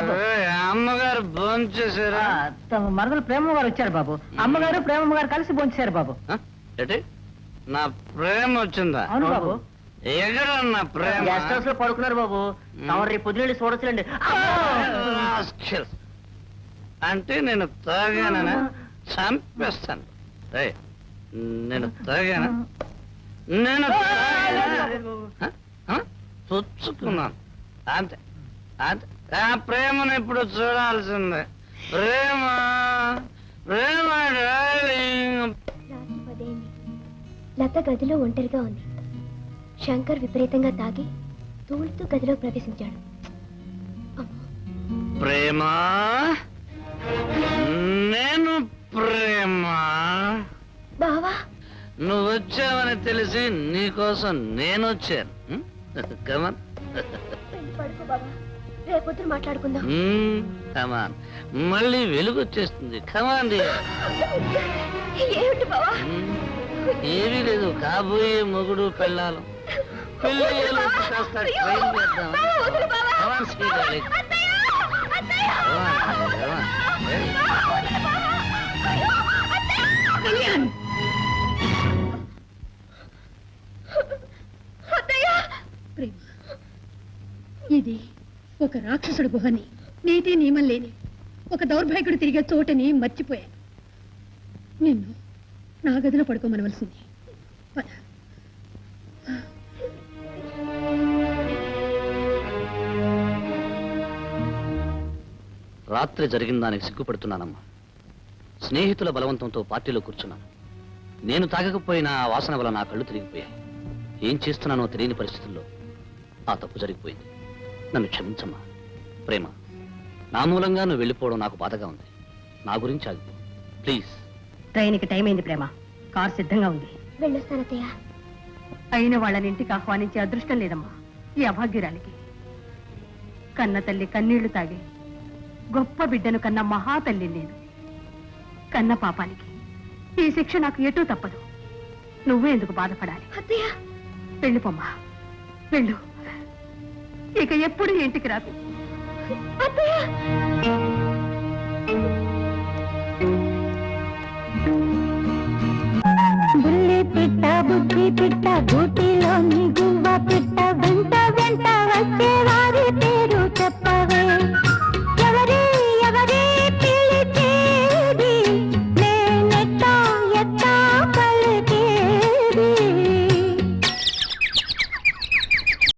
బాబు. అమ్మగారు భోంచేశారా? తమ మరదలు ప్రేమ గారు వచ్చారు బాబు. అమ్మగారు ప్రేమ గారు కలిసి భోంచేశారు బాబు. ఏంటి నా ప్రేమ వచ్చిందా? అవును బాబు. ఎక్కడ నా ప్రేమ? గెస్ట్ హౌస్ లో పడుకున్నారు బాబు. తమరు రేపు పొద్దున చూడొచ్చులేండి. అంటే నేను తాగానా? చంపేస్తాను. నేను తాగానా? నేను పుచ్చుకున్నాను అంతే అంతే. ఆ ప్రేమను ఇప్పుడు చూడాల్సిందే. ప్రేమ ప్రేమ డార్లింగ్. లత గదిలో ఒంటరిగా ఉంది. శంకర్ విపరీతంగా తాగి తూలుతూ గదిలో ప్రవేశించాడు. ప్రేమ నేను ప్రేమ. బావా నువ్వు వచ్చావని తెలిసి నీకోసం నేను వచ్చాను. కమాన్ పడుకో బావా, రేపొద్దున మాట్లాడుకుందాం. కమాన్. మళ్ళీ వెలుగు వచ్చేస్తుంది. కమాన్. ఏమిటి బావా? ఏమీ లేదు, కాబోయే మొగుడు పెళ్ళాలు పెళ్ళి కాస్త ట్రైన్ చేద్దాం. కమాన్ శ్రీగారి. ఇది ఒక రాక్షసుడు గుహని, నీతి నియమం లేని ఒక దౌర్భాగ్యుడు తిరిగే చోటని మర్చిపోయాను. నిన్ను నా గదిలో పడుకోమనవలసింది. పద. రాత్రి జరిగిన దానికి సిగ్గుపడుతున్నానమ్మా. స్నేహితుల బలవంతంతో పార్టీలో కూర్చున్నాను. నేను తాగకపోయినా ఆ వాసన వల్ల నా కళ్ళు తిరిగిపోయాయి. ఏం చేస్తున్నానో తెలియని పరిస్థితుల్లో ఆ తప్పు జరిగిపోయింది. నన్ను క్షమించమ్మా. ప్రేమ, నా మూలంగా నువ్వు వెళ్ళిపోవడం నాకు బాధగా ఉంది. నా గురించి ఆగిపో ప్లీజ్. ట్రైన్కి టైం అయింది ప్రేమ. కార్ సిద్ధంగా ఉంది. వెళ్ళొస్తానత్తయ్య. అయిన వాళ్ళని ఇంటికి ఆహ్వానించే అదృష్టం లేదమ్మా ఈ అభాగ్యురాలికి. కన్న తల్లి కన్నీళ్లు తాగి గొప్ప బిడ్డను కన్న మహా తల్లి లేదు. కన్న పాపానికి ఈ శిక్ష నాకు ఎటూ తప్పదు. నువ్వే ఎందుకు బాధపడాలి? అత్తయ్య వెళ్ళిపోమ్మా, వెళ్ళు. ఇక ఎప్పుడు ఇంటికి రాకు. అత్తయ్య బుల్లి పిట్ట బుద్ధి పిట్ట గూటిలోని